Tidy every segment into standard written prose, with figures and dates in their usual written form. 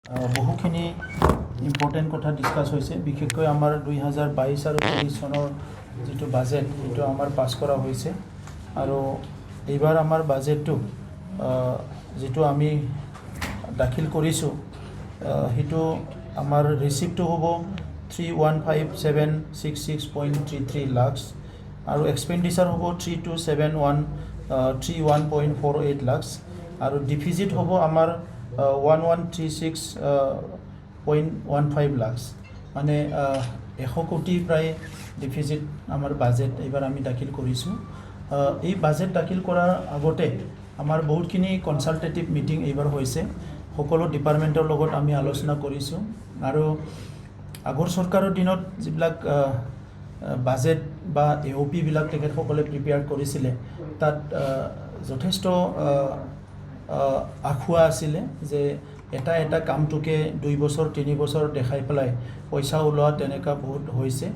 বহুখিনি ইম্পৰ্টেণ্ট কথা ডিছকাছ হৈছে। বিশেষকৈ আমাৰ 2022 আৰু 23 চনৰ যিটো বাজেট সেইটো আমাৰ পাছ কৰা হৈছে আৰু এইবাৰ আমাৰ বাজেটটো যিটো আমি দাখিল কৰিছোঁ সেইটো আমাৰ ৰিচিপ্টটো হ'ব 315,766.33 লাখ আৰু এক্সপেণ্ডিচাৰ হ'ব 327131.48 লাখ আৰু ডিফিজিট হ'ব আমাৰ 1136.15 লাখ, মানে 100 কোটি প্ৰায় ডিফিজিট আমাৰ বাজেট এইবাৰ আমি দাখিল কৰিছোঁ। এই বাজেট দাখিল কৰাৰ আগতে আমাৰ বহুতখিনি কনচালটেটিভ মিটিং এইবাৰ হৈছে। সকলো ডিপাৰ্টমেণ্টৰ লগত আমি আলোচনা কৰিছোঁ আৰু আগৰ চৰকাৰৰ দিনত যিবিলাক বাজেট বা AOP-বিলাক তেখেতসকলে প্ৰিপেয়াৰ কৰিছিলে তাত যথেষ্ট আখুৱা আছিলে যে এটা কামটোকে 2 বছৰ 3 বছৰ দেখাই পেলাই পইচা ওলোৱা তেনেকুৱা বহুত হৈছে।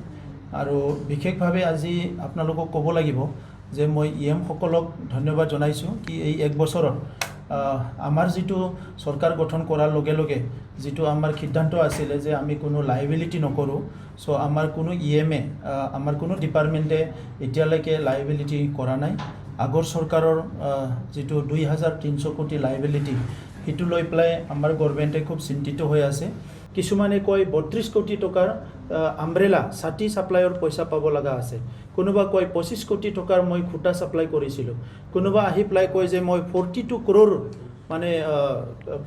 আৰু বিশেষভাৱে আজি আপোনালোকক ক'ব লাগিব যে মই সকলক ধন্যবাদ জনাইছোঁ কি এই 1 বছৰত আমাৰ যিটো চৰকাৰ গঠন কৰাৰ লগে লগে যিটো আমাৰ সিদ্ধান্ত আছিলে যে আমি কোনো লাইবিলিটি নকৰোঁ। চ' আমাৰ কোনো আমাৰ কোনো ডিপাৰ্টমেণ্টে এতিয়ালৈকে লাইবিলিটি কৰা নাই। আগৰ চৰকাৰৰ যিটো 2300 কোটি লাইবিলিটি সেইটো লৈ পেলাই আমাৰ গভৰ্ণমেণ্টে খুব চিন্তিত হৈ আছে। কিছুমানে কয় 32 কোটি টকাৰ আমব্ৰেলা ছাতি ছাপ্লাইৰ পইচা পাব লগা আছে, কোনোবা কয় 25 কোটি টকাৰ মই খুঁটা ছাপ্লাই কৰিছিলোঁ, কোনোবা আহি পেলাই কয় যে মই 42 কৰোৰ মানে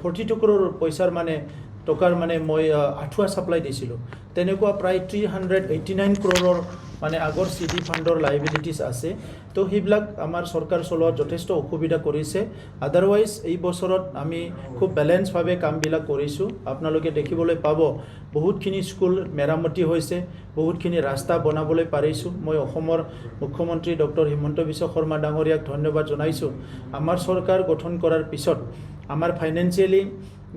42 কৰোৰ পইচাৰ মানে টকাৰ মানে মই আঁঠুৱা ছাপ্লাই দিছিলোঁ। তেনেকুৱা প্ৰায় 389 কৰোৰৰ মানে আগৰ CD ফাণ্ডৰ লাইবিলিটিছ আছে। তো সেইবিলাক আমাৰ চৰকাৰ চলোৱাত যথেষ্ট অসুবিধা কৰিছে। আদাৰৱাইজ এই বছৰত আমি খুব বেলেঞ্চভাৱে কামবিলাক কৰিছোঁ। আপোনালোকে দেখিবলৈ পাব বহুতখিনি স্কুল মেৰামতি হৈছে, বহুতখিনি ৰাস্তা বনাবলৈ পাৰিছোঁ। মই অসমৰ মুখ্যমন্ত্ৰী ডক্টৰ হিমন্ত বিশ্ব শৰ্মা ডাঙৰীয়াক ধন্যবাদ জনাইছোঁ। আমাৰ চৰকাৰ গঠন কৰাৰ পিছত আমাৰ ফাইনেন্সিয়েলি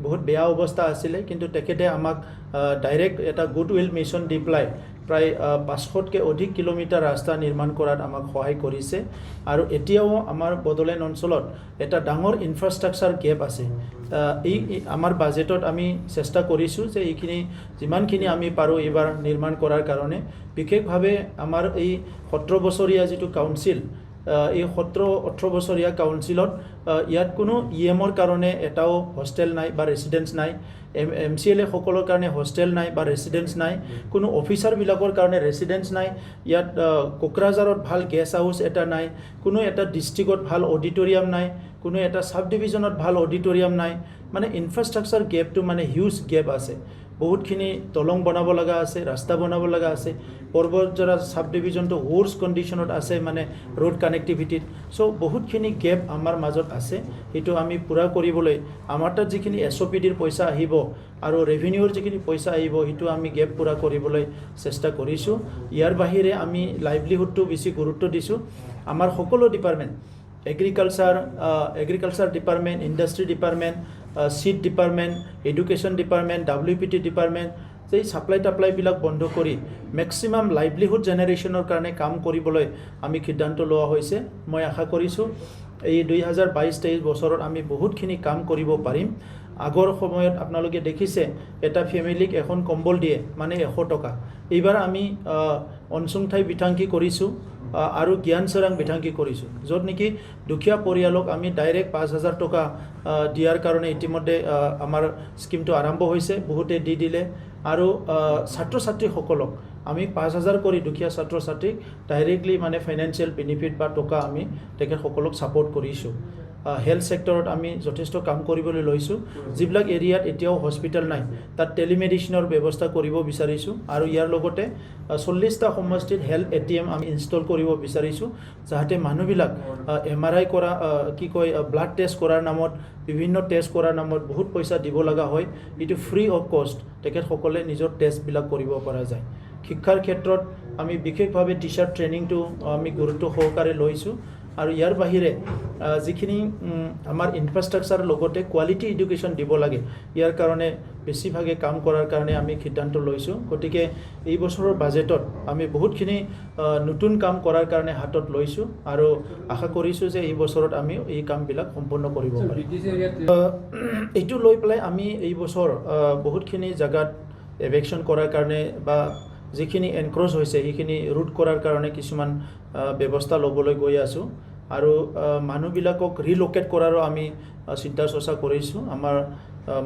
বহুত বেয়া অৱস্থা আছিলে, কিন্তু তেখেতে আমাক ডাইৰেক্ট এটা গুডউইল মিছন দি পেলাই প্ৰায় 500তকৈ অধিক কিলোমিটাৰ ৰাস্তা নিৰ্মাণ কৰাত আমাক সহায় কৰিছে। আৰু এতিয়াও আমাৰ বড়োলেণ্ড অঞ্চলত এটা ডাঙৰ ইনফ্ৰাষ্ট্ৰাকচাৰ গেপ আছে। এই আমাৰ বাজেটত আমি চেষ্টা কৰিছোঁ যে এইখিনি যিমানখিনি আমি পাৰোঁ এইবাৰ নিৰ্মাণ কৰাৰ কাৰণে। বিশেষভাৱে আমাৰ এই 17 বছৰীয়া যিটো কাউন্সিল, এই 17-18 বছৰীয়া কাউন্সিলত ইয়াত কোনো EMৰ কাৰণে এটাও হোষ্টেল নাই বা ৰেচিডেঞ্চ নাই, MCLA সকলৰ কাৰণে হোষ্টেল নাই বা ৰেচিডেঞ্চ নাই, কোনো অফিচাৰবিলাকৰ কাৰণে ৰেচিডেঞ্চ নাই। ইয়াত কোকৰাঝাৰত ভাল গেষ্ট হাউচ এটা নাই, কোনো এটা ডিষ্ট্ৰিক্টত ভাল অডিটৰিয়াম নাই, কোনো এটা চাব ডিভিজনত ভাল অডিটৰিয়াম নাই। মানে ইনফ্ৰাষ্ট্ৰাকচাৰ গেপটো মানে হিউজ গেপ আছে। বহুতখিনি দলং বনাব লগা আছে, ৰাস্তা বনাব লগা আছে। পৰ্বতজৰা চাব ডিভিজনটো ৱৰ্ষ্ট কণ্ডিশ্যনত আছে, মানে ৰোড কানেক্টিভিটিত। চ' বহুতখিনি গেপ আমাৰ মাজত আছে। সেইটো আমি পূৰা কৰিবলৈ আমাৰ তাত যিখিনি SOPDৰ পইচা আহিব আৰু ৰেভিনিউৰ যিখিনি পইচা আহিব সেইটো আমি গেপ পূৰা কৰিবলৈ চেষ্টা কৰিছোঁ। ইয়াৰ বাহিৰে আমি লাইভলিহুডটো বেছি গুৰুত্ব দিছোঁ। আমাৰ সকলো department, agriculture department, industry department, seed department, education department, WPT department, এই ছাপ্লাইবিলাক বন্ধ কৰি মেক্সিমাম লাইভলিহুড জেনেৰেশ্যনৰ কাৰণে কাম কৰিবলৈ আমি সিদ্ধান্ত লোৱা হৈছে। মই আশা কৰিছোঁ এই 2022-23 বছৰত আমি বহুতখিনি কাম কৰিব পাৰিম। আগৰ সময়ত আপোনালোকে দেখিছে এটা ফেমিলিক এখন কম্বল দিয়ে মানে 100 টকা। এইবাৰ আমি অনচুংথাই বিথাংকি কৰিছোঁ আৰু জ্ঞান চৰাং বিথাংকি কৰিছোঁ, য'ত নেকি দুখীয়া পৰিয়ালক আমি ডাইৰেক্ট 5,000 টকা দিয়াৰ কাৰণে ইতিমধ্যে আমাৰ স্কিমটো আৰম্ভ হৈছে, বহুতে দি দিলে। আৰু ছাত্ৰ ছাত্ৰীসকলক আমি 5,000 কৰি দুখীয়া ছাত্ৰ ছাত্ৰীক ডাইৰেক্টলি মানে ফাইনেন্সিয়েল বেনিফিট বা টকা আমি তেখেতসকলক ছাপৰ্ট কৰিছোঁ। হেল্থ ছেক্টৰত আমি যথেষ্ট কাম কৰিবলৈ লৈছোঁ। যিবিলাক এৰিয়াত এতিয়াও হস্পিটেল নাই তাত টেলিমেডিচিনৰ ব্যৱস্থা কৰিব বিচাৰিছোঁ। আৰু ইয়াৰ লগতে 40টা সমষ্টিত হেল্থ ATM আমি ইনষ্টল কৰিব বিচাৰিছোঁ, যাতে মানুহবিলাক MRI কৰা ব্লাড টেষ্ট কৰাৰ নামত, বিভিন্ন টেষ্ট কৰাৰ নামত বহুত পইচা দিব লগা হয়, এইটো ফ্ৰী অফ কষ্ট তেখেতসকলে নিজৰ টেষ্টবিলাক কৰিব পৰা যায়। শিক্ষাৰ ক্ষেত্ৰত আমি বিশেষভাৱে টিচাৰ ট্ৰেইনিংটো আমি গুৰুত্ব সহকাৰে লৈছোঁ। আৰু ইয়াৰ বাহিৰে যিখিনি আমাৰ ইনফ্ৰাষ্ট্ৰাকচাৰ লগতে কোৱালিটি এডুকেশ্যন দিব লাগে ইয়াৰ কাৰণে বেছিভাগে কাম কৰাৰ কাৰণে আমি সিদ্ধান্ত লৈছোঁ গতিকে এই বছৰৰ বাজেটত আমি বহুতখিনি নতুন কাম কৰাৰ কাৰণে হাতত লৈছোঁ আৰু আশা কৰিছোঁ যে এই বছৰত আমি এই কামবিলাক সম্পূৰ্ণ কৰিব পাৰিম এইটো লৈ পেলাই আমি এই বছৰ বহুতখিনি জাগাত এভেকশ্যন কৰাৰ কাৰণে বা যিখিনি এনক্ৰ'চ হৈছে সেইখিনি ৰুট কৰাৰ কাৰণে কিছুমান ব্যৱস্থা ল'বলৈ গৈ আছোঁ আৰু মানুহবিলাকক ৰিলোকেট কৰাৰো আমি চিন্তা চৰ্চা কৰিছোঁ আমাৰ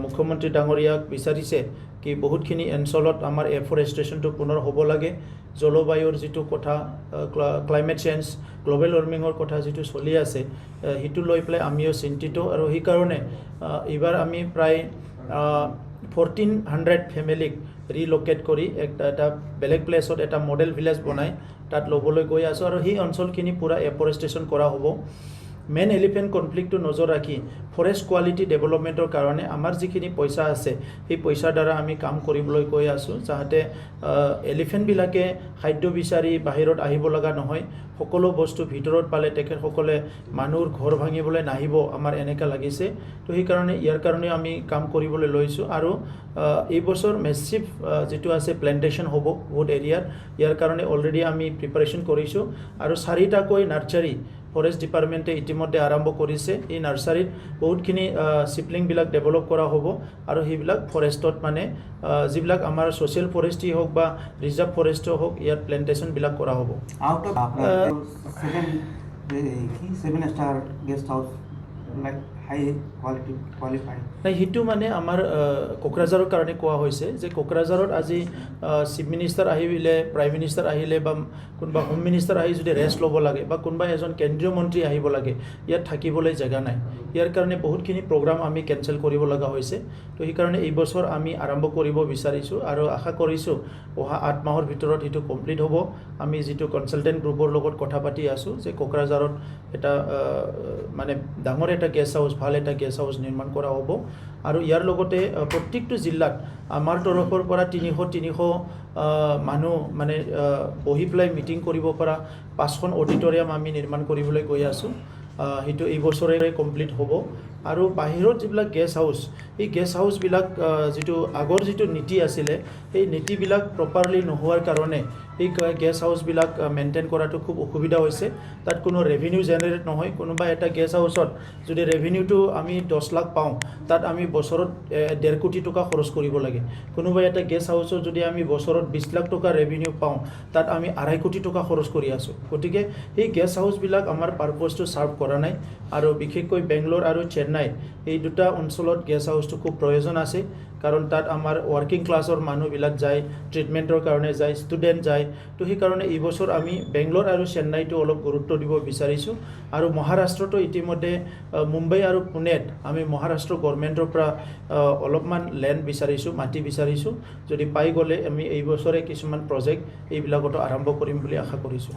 মুখ্যমন্ত্ৰী ডাঙৰীয়াক বিচাৰিছে কি বহুতখিনি অঞ্চলত আমাৰ এফৰেষ্টেশ্যনটো পুনৰ হ'ব লাগে জলবায়ুৰ যিটো কথা ক্লাইমেট চেঞ্জ গ্ল'বেল ৱাৰ্মিঙৰ কথা যিটো চলি আছে সেইটো লৈ পেলাই আমিও চিন্তিত আৰু সেইকাৰণে এইবাৰ আমি প্ৰায় 1400 ফেমিলিক ৰিলোকেট কৰি এটা বেলেগ প্লেচত এটা মডেল ভিলেজ বনাই তাত ল'বলৈ গৈ আছোঁ আৰু সেই অঞ্চলখিনি পূৰা এফৰেষ্টেশ্যন কৰা হ'ব মেইন এলিফেণ্ট কনফ্লিক্টটো নজৰ ৰাখি ফৰেষ্ট কোৱালিটি ডেভেলপমেণ্টৰ কাৰণে আমাৰ যিখিনি পইচা আছে সেই পইচাৰ দ্বাৰা আমি কাম কৰিবলৈ গৈ আছোঁ যাতে এলিফেণ্টবিলাকে খাদ্য বিচাৰি বাহিৰত আহিব লগা নহয় সকলো বস্তু ভিতৰত পালে তেখেতসকলে মানুহৰ ঘৰ ভাঙিবলৈ নাহিব আমাৰ এনেকুৱা লাগিছে তো সেইকাৰণে ইয়াৰ কাৰণে আমি কাম কৰিবলৈ লৈছোঁ আৰু এই বছৰ মেচিভ যিটো আছে প্লেণ্টেশ্যন হ'ব বহুত এৰিয়াত ইয়াৰ কাৰণে অলৰেডি আমি প্ৰিপাৰেশ্যন কৰিছোঁ আৰু 4টাকৈ নাৰ্চাৰী ফৰেষ্ট ডিপাৰ্টমেণ্টে ইতিমধ্যে আৰম্ভ কৰিছে এই নাৰ্চাৰীত বহুতখিনি চিপলিংবিলাক ডেভেলপ কৰা হ'ব আৰু সেইবিলাক ফৰেষ্টত মানে যিবিলাক আমাৰ ছ'চিয়েল ফৰেষ্টই হওক বা ৰিজাৰ্ভ ফৰেষ্টে হওক ইয়াত প্লেণ্টেশ্যনবিলাক কৰা হ'ব out of 7-star guest house like high quality qualified নাই সেইটো মানে আমাৰ কোকৰাঝাৰৰ কাৰণে কোৱা হৈছে যে কোকৰাঝাৰত আজি চিফ মিনিষ্টাৰ আহিলে প্ৰাইম মিনিষ্টাৰ আহিলে বা কোনোবা হোম মিনিষ্টাৰ আহি যদি ৰেষ্ট ল'ব লাগে বা কোনোবা এজন কেন্দ্ৰীয় মন্ত্ৰী আহিব লাগে ইয়াত থাকিবলৈ জেগা নাই ইয়াৰ কাৰণে বহুতখিনি প্ৰগ্ৰাম আমি কেঞ্চেল কৰিব লগা হৈছে তো সেইকাৰণে এই বছৰ আমি আৰম্ভ কৰিব বিচাৰিছোঁ আৰু আশা কৰিছোঁ অহা 8 মাহৰ ভিতৰত সেইটো কমপ্লিট হ'ব আমি যিটো কনচালটেণ্ট গ্ৰুপৰ লগত কথা পাতি আছোঁ যে কোকৰাঝাৰত এটা মানে ডাঙৰ এটা গেষ্ট হাউচ ভাল এটা গেষ্ট হাউচ নিৰ্মাণ কৰা হ'ব আৰু ইয়াৰ লগতে প্ৰত্যেকটো জিলাত আমাৰ তৰফৰ পৰা 300 মানুহ মানে বহি পেলাই মিটিং কৰিব পৰা 5খন অডিটৰিয়াম আমি নিৰ্মাণ কৰিবলৈ গৈ আছোঁ সেইটো এই বছৰে কমপ্লিট হ'ব আৰু বাহিৰত যিবিলাক গেষ্ট হাউচ এই গেষ্ট হাউচবিলাক যিটো আগৰ যিটো নীতি আছিলে সেই নীতিবিলাক প্ৰপাৰলি নোহোৱাৰ কাৰণে এই গেষ্ট হাউচবিলাক মেইনটেইন কৰাটো খুব অসুবিধা হৈছে তাত কোনো ৰেভিনিউ জেনেৰেট নহয় কোনোবা এটা গেষ্ট হাউচত যদি ৰেভিনিউটো আমি 10 লাখ পাওঁ তাত আমি বছৰত 1.5 কোটি টকা খৰচ কৰিব লাগে কোনোবা এটা গেষ্ট হাউচত যদি আমি বছৰত 20 লাখ টকা ৰেভিনিউ পাওঁ তাত আমি 2.5 কোটি টকা খৰচ কৰি আছোঁ গতিকে এই গেষ্ট হাউচবিলাক আমাৰ পাৰপজটো ছাৰ্ভ কৰা নাই আৰু বিশেষকৈ বেংগলোৰ আৰু চেন্নাই এই দুটা অঞ্চলত গেষ্ট হাউচটো খুব প্ৰয়োজন আছে কাৰণ তাত আমাৰ ৱৰ্কিং ক্লাছৰ মানুহবিলাক যায় ট্ৰিটমেণ্টৰ কাৰণে যায় ষ্টুডেণ্ট যায় তো সেইকাৰণে এই বছৰ আমি বেংগলোৰ আৰু চেন্নাইটো অলপ গুৰুত্ব দিব বিচাৰিছোঁ আৰু মহাৰাষ্ট্ৰটো ইতিমধ্যে মুম্বাই আৰু পুনেত আমি মহাৰাষ্ট্ৰ গভৰ্ণমেণ্টৰ পৰা অলপমান লেণ্ড বিচাৰিছোঁ মাটি বিচাৰিছোঁ যদি পাই গ'লে আমি এই বছৰে কিছুমান প্ৰজেক্ট এইবিলাকতো আৰম্ভ কৰিম বুলি আশা কৰিছোঁ